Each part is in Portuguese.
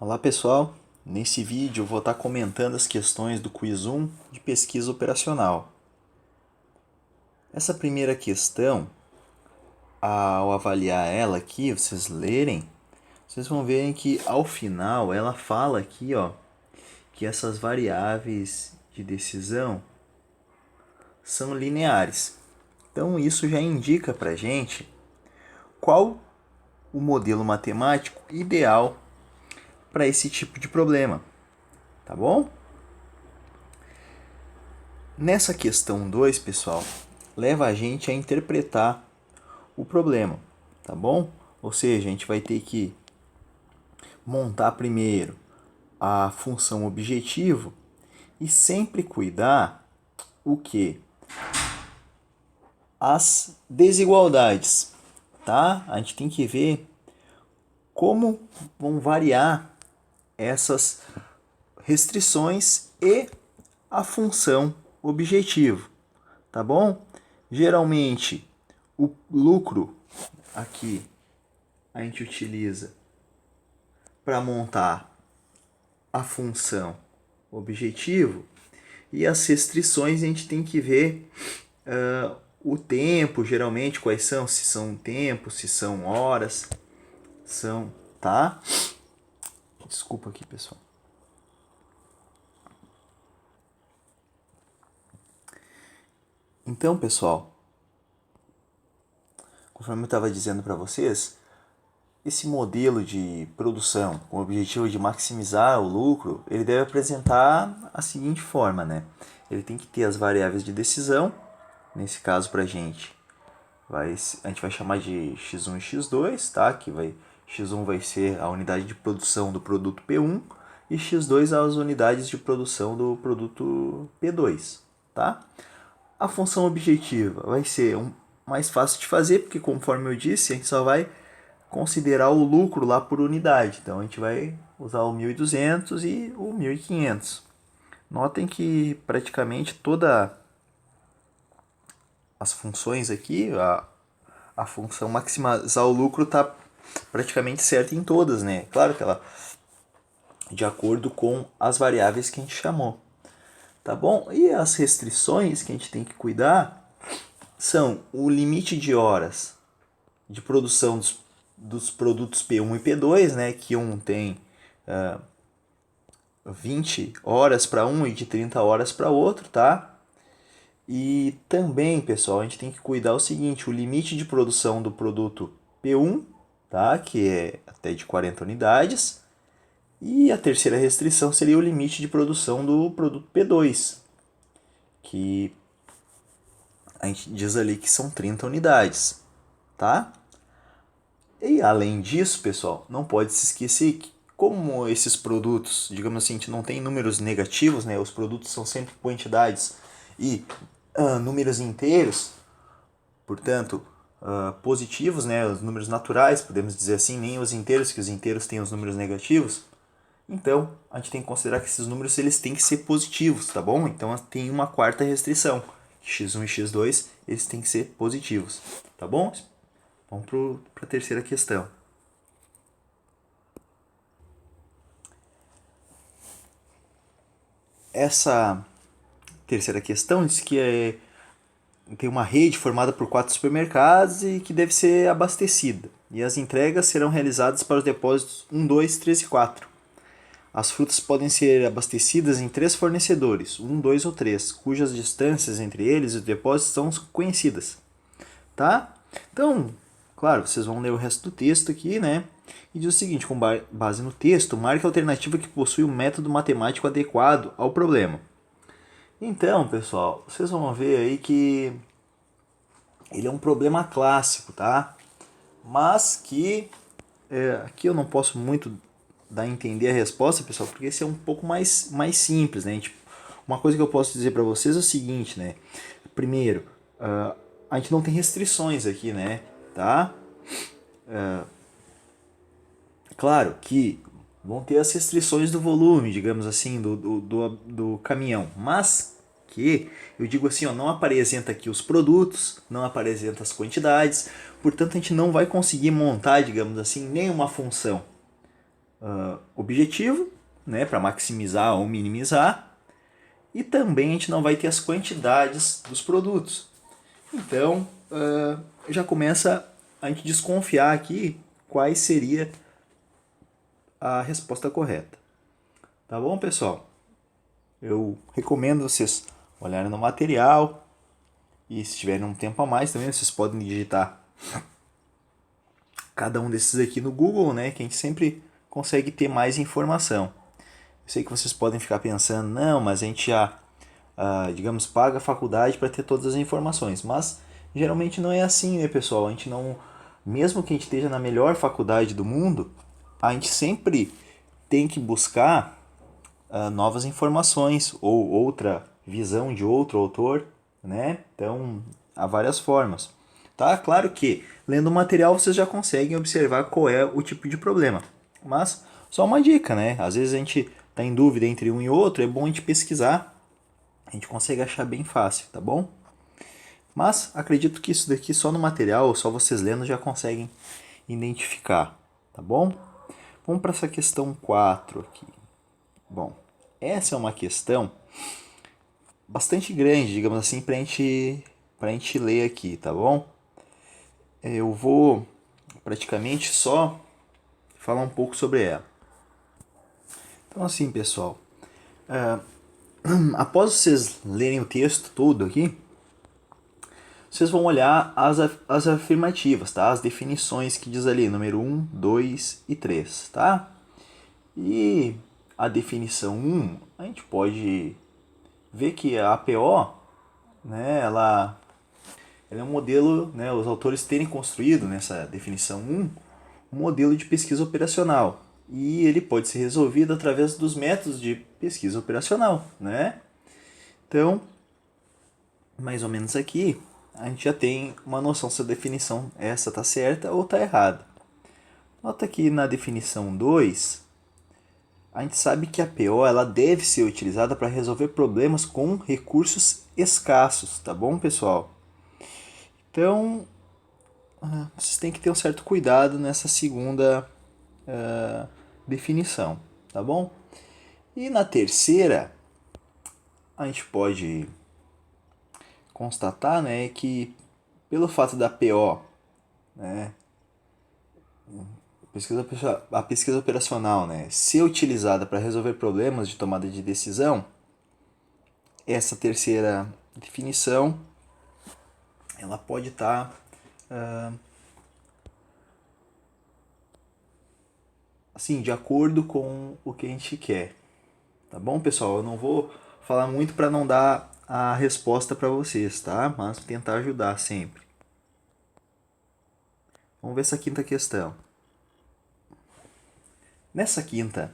Olá pessoal, nesse vídeo eu vou estar comentando as questões do Quiz 1 de pesquisa operacional. Essa primeira questão, ao avaliar ela aqui, vocês lerem, vocês vão verem que ao final ela fala aqui, ó, que essas variáveis de decisão são lineares. Então isso já indica para a gente qual o modelo matemático ideal para esse tipo de problema, tá bom? Nessa questão 2, pessoal, leva a gente a interpretar o problema, tá bom? Ou seja, a gente vai ter que montar primeiro a função objetivo e sempre cuidar o que? As desigualdades, tá? A gente tem que ver como vão variar essas restrições e a função objetivo, tá bom? Geralmente o lucro aqui a gente utiliza para montar a função objetivo e as restrições a gente tem que ver o tempo, geralmente quais são, se são tempo, se são horas, são, tá? Desculpa aqui, pessoal. Então, pessoal, conforme eu estava dizendo para vocês, esse modelo de produção com o objetivo de maximizar o lucro, ele deve apresentar a seguinte forma, né? Ele tem que ter as variáveis de decisão, nesse caso para a gente vai chamar de x1 e x2, tá? x1 vai ser a unidade de produção do produto P1 e x2 as unidades de produção do produto P2, tá? A função objetiva vai ser mais fácil de fazer, porque conforme eu disse, a gente só vai considerar o lucro lá por unidade. Então a gente vai usar o 1.200 e o 1.500. Notem que praticamente todas as funções aqui, a função maximizar o lucro está praticamente certa em todas, né? Claro que ela de acordo com as variáveis que a gente chamou. Tá bom? E as restrições que a gente tem que cuidar são o limite de horas de produção dos produtos P1 e P2, né? Que um tem 20 horas para um e de 30 horas para outro, tá? E também, pessoal, a gente tem que cuidar o seguinte, o limite de produção do produto P1, tá? Que é até de 40 unidades. E a terceira restrição seria o limite de produção do produto P2, que a gente diz ali que são 30 unidades, tá? E além disso, pessoal, não pode se esquecer que como esses produtos, digamos assim, a gente não tem números negativos, né? Os produtos são sempre quantidades e números inteiros, portanto, positivos, né? Os números naturais, podemos dizer assim, nem os inteiros, que os inteiros têm os números negativos. Então, a gente tem que considerar que esses números eles têm que ser positivos, tá bom? Então, tem uma quarta restrição. x1 e x2, eles têm que ser positivos, tá bom? Vamos para a terceira questão. Essa terceira questão diz que tem uma rede formada por 4 supermercados e que deve ser abastecida. E as entregas serão realizadas para os depósitos 1, 2, 3 e 4. As frutas podem ser abastecidas em 3 fornecedores, 1, 2 ou 3, cujas distâncias entre eles e os depósitos são conhecidas. Tá? Então, claro, vocês vão ler o resto do texto aqui, né? E diz o seguinte, com base no texto, marque a alternativa que possui um método matemático adequado ao problema. Então, pessoal, vocês vão ver aí que ele é um problema clássico, tá? Mas que aqui eu não posso muito dar a entender a resposta, pessoal, porque esse é um pouco mais simples, né? Tipo, uma coisa que eu posso dizer para vocês é o seguinte, né? Primeiro, a gente não tem restrições aqui, né? Tá? Claro que vão ter as restrições do volume, digamos assim, do caminhão, mas que eu digo assim, ó, não apresenta aqui os produtos, não apresenta as quantidades, portanto a gente não vai conseguir montar, digamos assim, nenhuma função objetivo, né, para maximizar ou minimizar, e também a gente não vai ter as quantidades dos produtos. Então, já começa a gente desconfiar aqui quais seria a resposta correta. Tá bom, pessoal? Eu recomendo vocês olharem no material e se tiverem um tempo a mais também, vocês podem digitar cada um desses aqui no Google, né, que a gente sempre consegue ter mais informação. Eu sei que vocês podem ficar pensando, não, mas a gente já, digamos, paga a faculdade para ter todas as informações, mas geralmente não é assim, né, pessoal? A gente não, mesmo que a gente esteja na melhor faculdade do mundo, a gente sempre tem que buscar novas informações ou outra visão de outro autor, né? Então, há várias formas. Tá? Claro que lendo o material vocês já conseguem observar qual é o tipo de problema. Mas só uma dica, né? Às vezes a gente está em dúvida entre um e outro, é bom a gente pesquisar. A gente consegue achar bem fácil, tá bom? Mas acredito que isso daqui só no material, só vocês lendo já conseguem identificar, tá bom? Vamos para essa questão 4 aqui. Bom, essa é uma questão bastante grande, digamos assim, para a gente ler aqui, tá bom? Eu vou praticamente só falar um pouco sobre ela. Então, assim, pessoal, após vocês lerem o texto todo aqui, vocês vão olhar as afirmativas, tá? As definições que diz ali, número 1, 2 e 3, tá? E a definição 1, a gente pode ver que a APO, né, ela é um modelo, né, os autores terem construído nessa definição 1, um modelo de pesquisa operacional. E ele pode ser resolvido através dos métodos de pesquisa operacional, né? Então, mais ou menos aqui, a gente já tem uma noção se a definição essa está certa ou está errada. Nota que na definição 2, a gente sabe que a PO ela deve ser utilizada para resolver problemas com recursos escassos, tá bom, pessoal? Então, vocês têm que ter um certo cuidado nessa segunda definição, tá bom? E na terceira, a gente pode constatar, né, que pelo fato da PO, né, a pesquisa operacional, né, ser utilizada para resolver problemas de tomada de decisão, essa terceira definição ela pode estar assim, de acordo com o que a gente quer. Tá bom, pessoal? Eu não vou falar muito para não dar a resposta para vocês, tá? Mas tentar ajudar sempre. Vamos ver essa quinta questão. Nessa quinta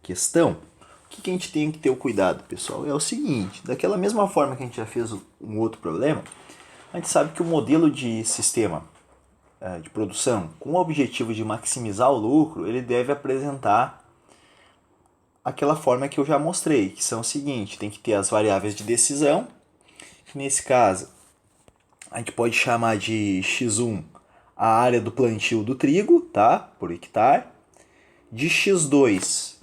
questão, o que a gente tem que ter o cuidado, pessoal? É o seguinte, daquela mesma forma que a gente já fez um outro problema, a gente sabe que o modelo de sistema de produção, com o objetivo de maximizar o lucro, ele deve apresentar aquela forma que eu já mostrei, que são o seguinte, tem que ter as variáveis de decisão, que nesse caso a gente pode chamar de x1 a área do plantio do trigo, tá? Por hectare, de x2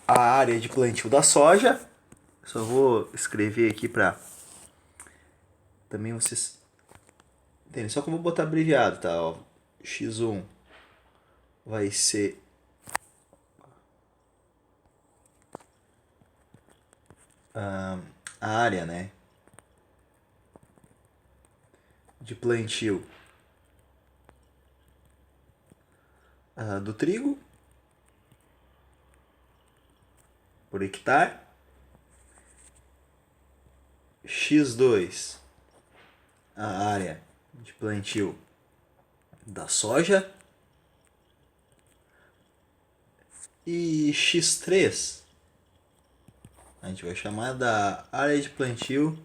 a área de plantio da soja. Só vou escrever aqui para também vocês entenderem. Só que eu vou botar abreviado, tá? Ó, x1 vai ser a área, né, de plantio do trigo por hectare, x2 a área de plantio da soja e x3 a gente vai chamar da área de plantio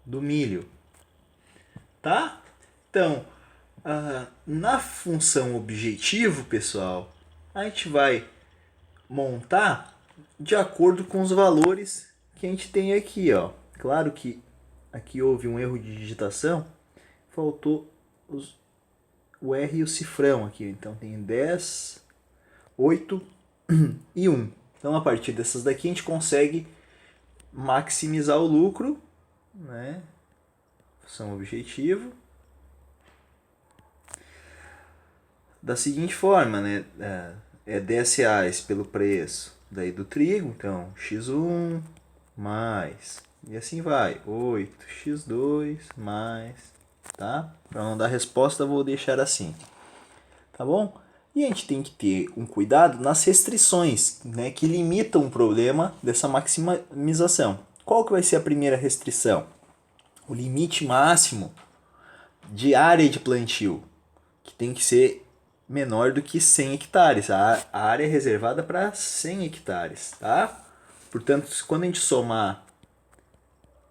do milho, tá? Então, na função objetivo, pessoal, a gente vai montar de acordo com os valores que a gente tem aqui, ó. Claro que aqui houve um erro de digitação, faltou o o R e o cifrão aqui. Então tem 10, 8 e 1. Então a partir dessas daqui a gente consegue maximizar o lucro, né? Função objetivo. Da seguinte forma, né? É 10 reais pelo preço daí do trigo, então x1 mais, e assim vai, 8x2 mais, tá? Para não dar resposta, eu vou deixar assim, tá bom? E a gente tem que ter um cuidado nas restrições, né, que limitam o problema dessa maximização. Qual que vai ser a primeira restrição? O limite máximo de área de plantio, que tem que ser menor do que 100 hectares. A área é reservada para 100 hectares, tá? Portanto, quando a gente somar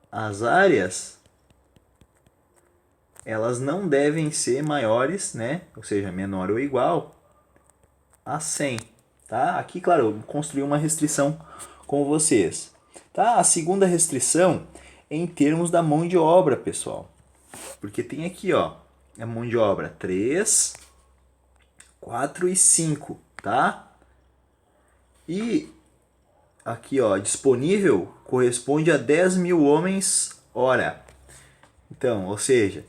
as áreas, elas não devem ser maiores, né? Ou seja, menor ou igual a 100, tá? Aqui, claro, eu construí uma restrição com vocês, tá? A segunda restrição é em termos da mão de obra, pessoal. Porque tem aqui, ó, a mão de obra 3, 4 e 5, tá? E aqui, ó, disponível corresponde a 10 mil homens hora. Então, ou seja,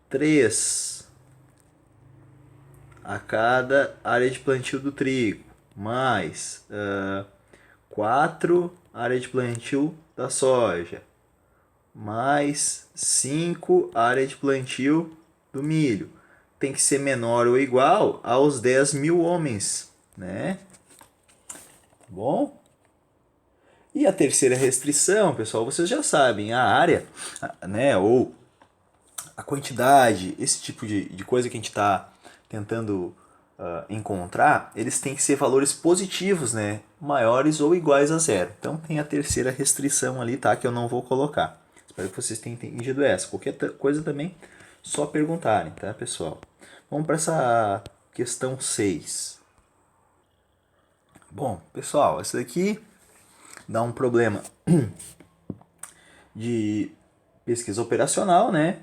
3 a cada área de plantio do trigo, mais 4 área de plantio da soja, mais 5 área de plantio do milho. Tem que ser menor ou igual aos 10 mil homens, né? Tá bom? E a terceira restrição, pessoal, vocês já sabem, a área, né, ou a quantidade, esse tipo de coisa que a gente está tentando encontrar, eles têm que ser valores positivos, né, maiores ou iguais a zero. Então tem a terceira restrição ali, tá, que eu não vou colocar. Espero que vocês tenham entendido essa. Qualquer coisa também, só perguntarem, tá, pessoal? Vamos para essa questão 6. Bom, pessoal, essa daqui dá um problema de pesquisa operacional, né?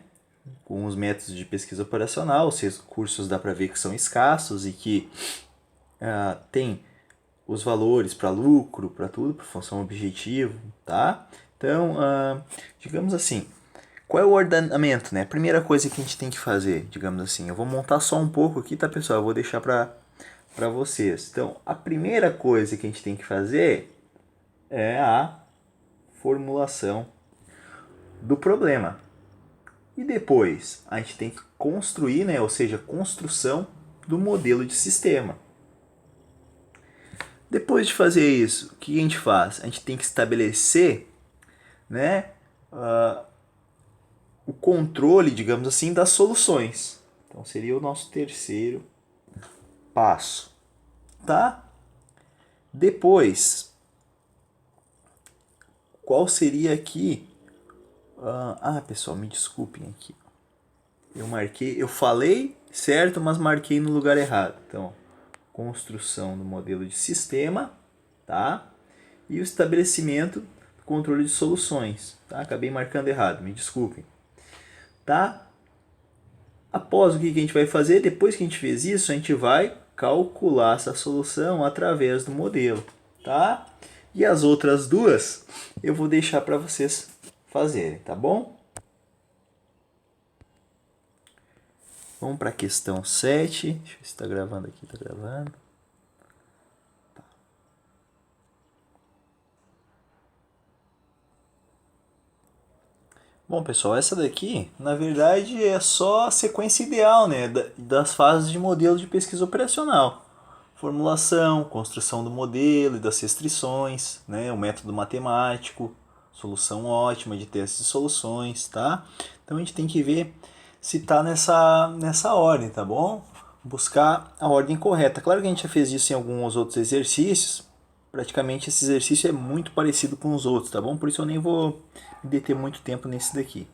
Com os métodos de pesquisa operacional, os recursos dá para ver que são escassos e que tem os valores para lucro, para tudo, para função objetivo, tá? Então, digamos assim, qual é o ordenamento, né? Primeira coisa que a gente tem que fazer, digamos assim, eu vou montar só um pouco aqui, tá, pessoal? Eu vou deixar para vocês. Então, a primeira coisa que a gente tem que fazer é a formulação do problema. E depois a gente tem que construir, né, ou seja, construção do modelo de sistema. Depois de fazer isso, o que a gente faz? A gente tem que estabelecer, né, o controle, digamos assim, das soluções. Então seria o nosso terceiro passo, tá? Depois, qual seria aqui? Pessoal, me desculpem aqui. Eu falei certo, mas marquei no lugar errado. Então, construção do modelo de sistema, tá? E o estabelecimento do controle de soluções, tá? Acabei marcando errado, me desculpem, tá? Após o que a gente vai fazer? Depois que a gente fez isso, a gente vai calcular essa solução através do modelo, tá? E as outras duas eu vou deixar para vocês fazerem, tá bom? Vamos para a questão 7. Deixa eu ver se está gravando aqui. Está gravando. Tá. Bom, pessoal, essa daqui, na verdade, é só a sequência ideal, né, das fases de modelo de pesquisa operacional. Formulação, construção do modelo e das restrições, né, o método matemático, solução ótima de testes de soluções, tá? Então a gente tem que ver se está nessa ordem, tá bom? Buscar a ordem correta. Claro que a gente já fez isso em alguns outros exercícios. Praticamente esse exercício é muito parecido com os outros, tá bom? Por isso eu nem vou me deter muito tempo nesse daqui.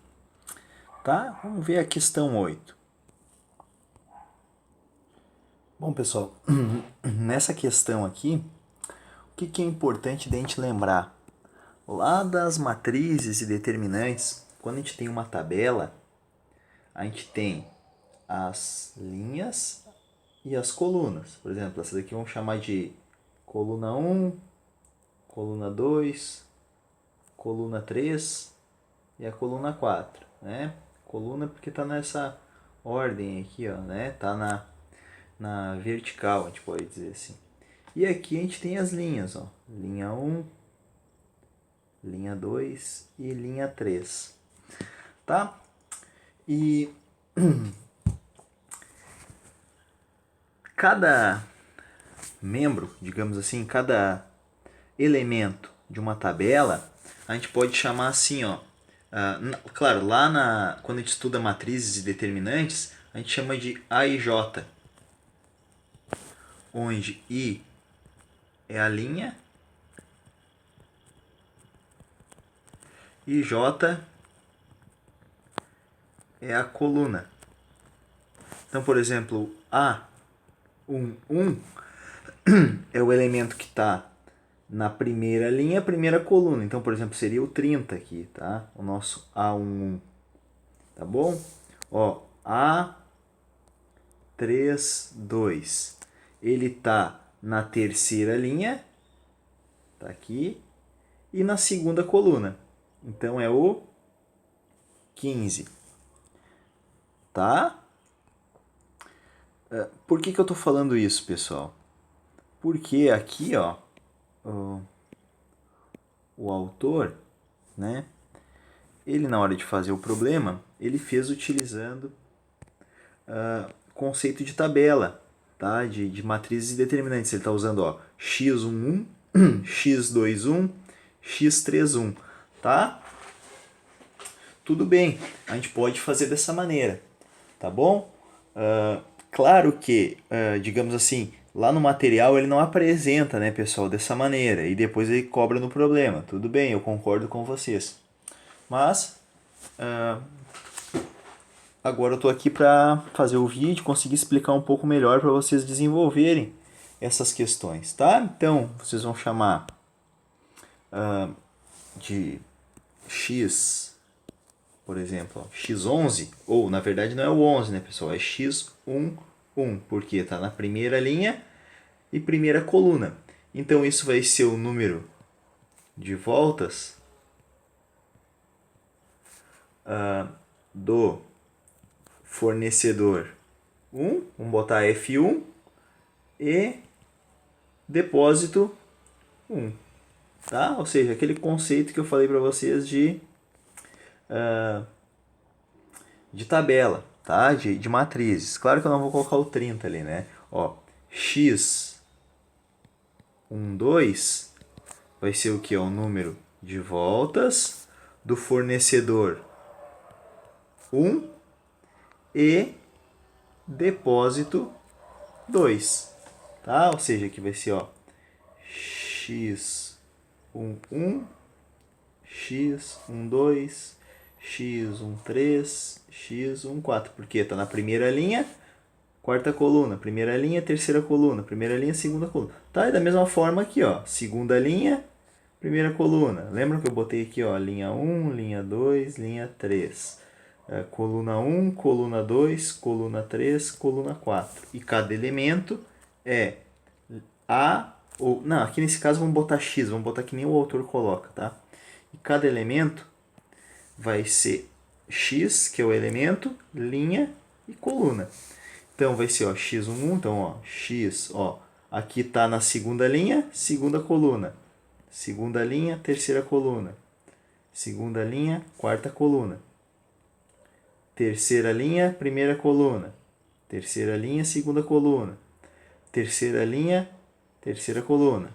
Tá? Vamos ver a questão 8. Bom, pessoal, nessa questão aqui, o que é importante da gente lembrar? Lá das matrizes e determinantes, quando a gente tem uma tabela, a gente tem as linhas e as colunas. Por exemplo, essa daqui vamos chamar de coluna 1, coluna 2, coluna 3 e a coluna 4, né? Coluna porque está nessa ordem aqui, ó, né? Tá na vertical, a gente pode dizer assim. E aqui a gente tem as linhas, ó. Linha 1, linha 2 e linha 3, tá? E cada membro, digamos assim, cada elemento de uma tabela, a gente pode chamar assim, ó. Claro, quando a gente estuda matrizes e determinantes, a gente chama de A e J, onde I é a linha e J é a coluna. Então, por exemplo, A11 é o elemento que está na primeira linha, primeira coluna. Então, por exemplo, seria o 30 aqui, tá? O nosso A11. Tá bom? Ó, A32. Ele tá na terceira linha, tá aqui, e na segunda coluna. Então é o 15. Tá? Por que eu tô falando isso, pessoal? Porque aqui, ó, o autor, né? Ele, na hora de fazer o problema, ele fez utilizando conceito de tabela, tá? De matrizes determinantes. Ele está usando, ó, x11, x21, x31, tá? Tudo bem, a gente pode fazer dessa maneira, tá bom? Claro que, digamos assim, lá no material ele não apresenta, né, pessoal, dessa maneira, e depois ele cobra no problema. Tudo bem, eu concordo com vocês. Mas, agora eu tô aqui para fazer o vídeo, conseguir explicar um pouco melhor para vocês desenvolverem essas questões, tá? Então, vocês vão chamar de x, por exemplo, ó, x11, ou na verdade não é o 11, né, pessoal? É x11, porque está na primeira linha e primeira coluna. Então, isso vai ser o número de voltas do fornecedor 1, vamos botar F1, e depósito 1, tá? Ou seja, aquele conceito que eu falei para vocês de tabela, tá? De matrizes. Claro que eu não vou colocar o 30 ali, né? Ó, x 2 vai ser o que? O número de voltas do fornecedor 1 e depósito 2, tá? Ou seja, aqui vai ser, ó, x11, x12, x13, x14, porque está na primeira linha, quarta coluna, primeira linha, terceira coluna, primeira linha, segunda coluna. Tá? E da mesma forma aqui, ó, segunda linha, primeira coluna. Lembra que eu botei aqui, ó, linha 1, linha 2, linha 3. Coluna 1, coluna 2, coluna 3, coluna 4. E cada elemento é A ou... Não, aqui nesse caso vamos botar X, vamos botar que nem o autor coloca, tá? E cada elemento vai ser X, que é o elemento, linha e coluna. Então vai ser, ó, x11, então, ó, x, ó, aqui tá na segunda linha, segunda coluna. Segunda linha, terceira coluna. Segunda linha, quarta coluna. Terceira linha, primeira coluna. Terceira linha, segunda coluna. Terceira linha, terceira coluna.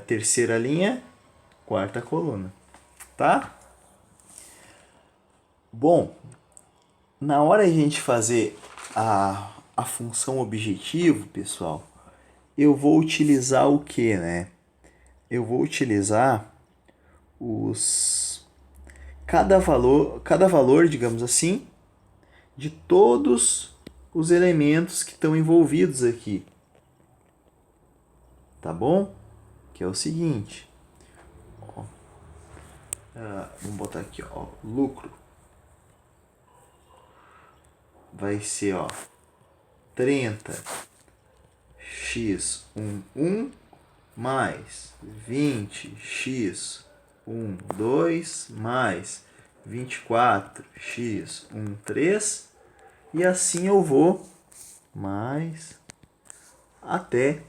Terceira linha, quarta coluna. Tá? Bom, na hora de a gente fazer a função objetivo, pessoal, eu vou utilizar o que, né? Eu vou utilizar cada valor, digamos assim, de todos os elementos que estão envolvidos aqui. Tá bom? Que é o seguinte. Ó, vamos botar aqui, ó, lucro. vai ser, ó, 30x11 mais 20x12 mais 24x13, e assim eu vou mais até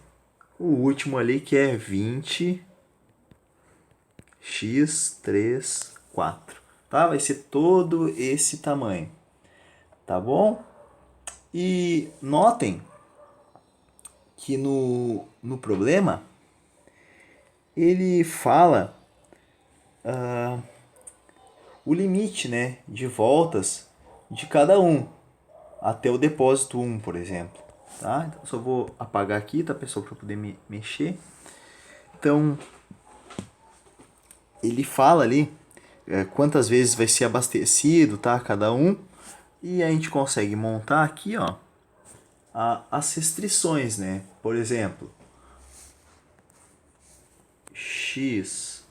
o último ali, que é 20x34, tá? Vai ser todo esse tamanho, tá bom? E notem que no problema ele fala o limite, né, de voltas de cada um até o depósito 1, por exemplo. Tá? Então, só vou apagar aqui, tá, pessoal, para poder mexer. Então, ele fala ali quantas vezes vai ser abastecido, tá, cada um. E a gente consegue montar aqui, ó, as restrições, né? Por exemplo, x11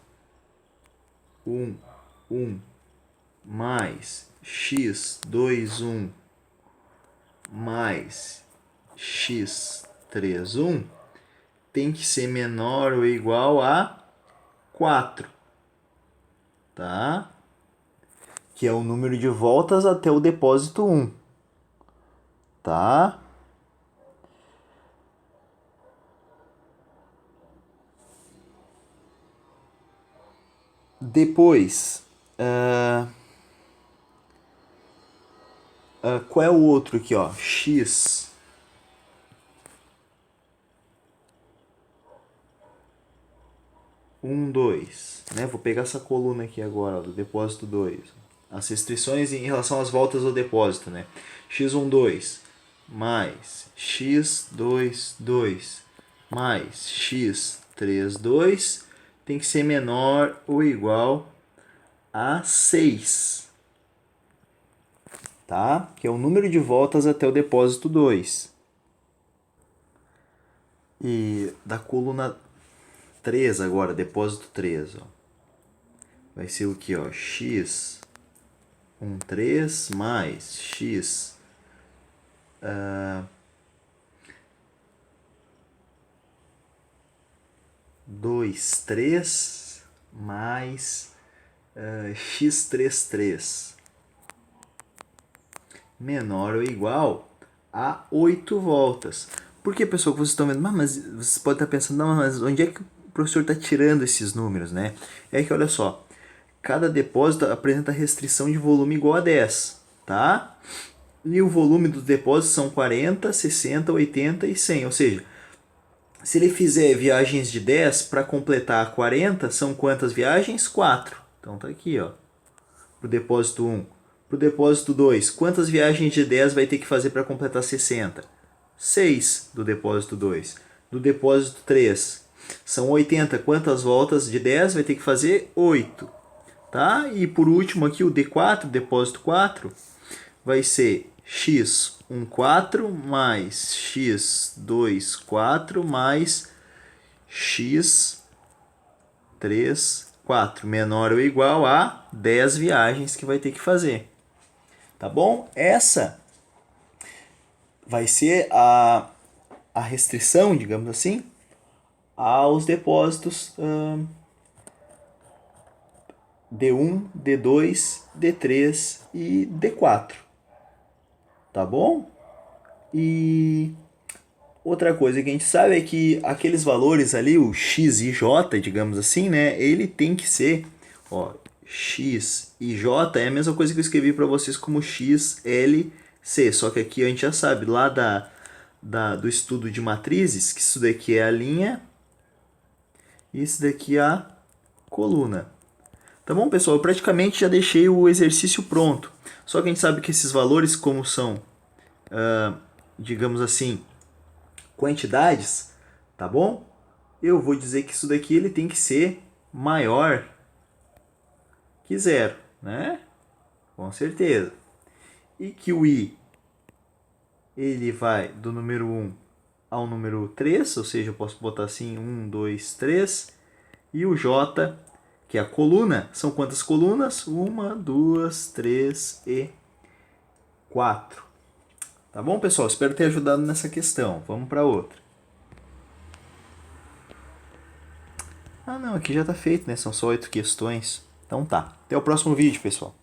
mais x21 mais x31 tem que ser menor ou igual a 4, tá? Que é o número de voltas até o depósito 1, tá? Depois, qual é o outro aqui, ó? X 1, 2, né? Vou pegar essa coluna aqui agora, ó, do depósito 2. As restrições em relação às voltas ao depósito, né? x12 mais x22 mais x32 tem que ser menor ou igual a 6, tá? Que é o número de voltas até o depósito 2. E da coluna 3 agora, depósito 3, ó. Vai ser o que, ó? x13 mais x 23 mais x33 menor ou igual a 8 voltas. Por que, pessoal, que vocês estão vendo? Mas vocês podem estar pensando, não, mas onde é que o professor está tirando esses números, né? É que, olha só, cada depósito apresenta restrição de volume igual a 10, tá? E o volume dos depósitos são 40, 60, 80 e 100, ou seja, se ele fizer viagens de 10 para completar 40, são quantas viagens? 4. Então tá aqui, ó. Pro depósito 1. Pro depósito 2, quantas viagens de 10 vai ter que fazer para completar 60? 6 do depósito 2. Do depósito 3, são 80. Quantas voltas de 10 vai ter que fazer? 8. Tá? E por último aqui o D4, depósito 4, vai ser x14 mais x24 mais x34, menor ou igual a 10 viagens que vai ter que fazer. Tá bom? Essa vai ser a restrição, digamos assim, aos depósitos D1, D2, D3 e D4. Tá bom? E outra coisa que a gente sabe é que aqueles valores ali, o x e j, digamos assim, né? Ele tem que ser, ó, x e j é a mesma coisa que eu escrevi para vocês como x, l, c. Só que aqui a gente já sabe, lá do estudo de matrizes, que isso daqui é a linha e isso daqui é a coluna. Tá bom, pessoal? Eu praticamente já deixei o exercício pronto. Só que a gente sabe que esses valores, como são, digamos assim, quantidades, tá bom? Eu vou dizer que isso daqui ele tem que ser maior que zero, né? Com certeza. E que o i ele vai do número 1 ao número 3, ou seja, eu posso botar assim 1, 2, 3. E o j, que é a coluna, são quantas colunas? 1, 2, 3 e 4. Tá bom, pessoal? Espero ter ajudado nessa questão. Vamos para outra. Ah, não, aqui já tá feito, né? São só 8 questões. Então tá. Até o próximo vídeo, pessoal.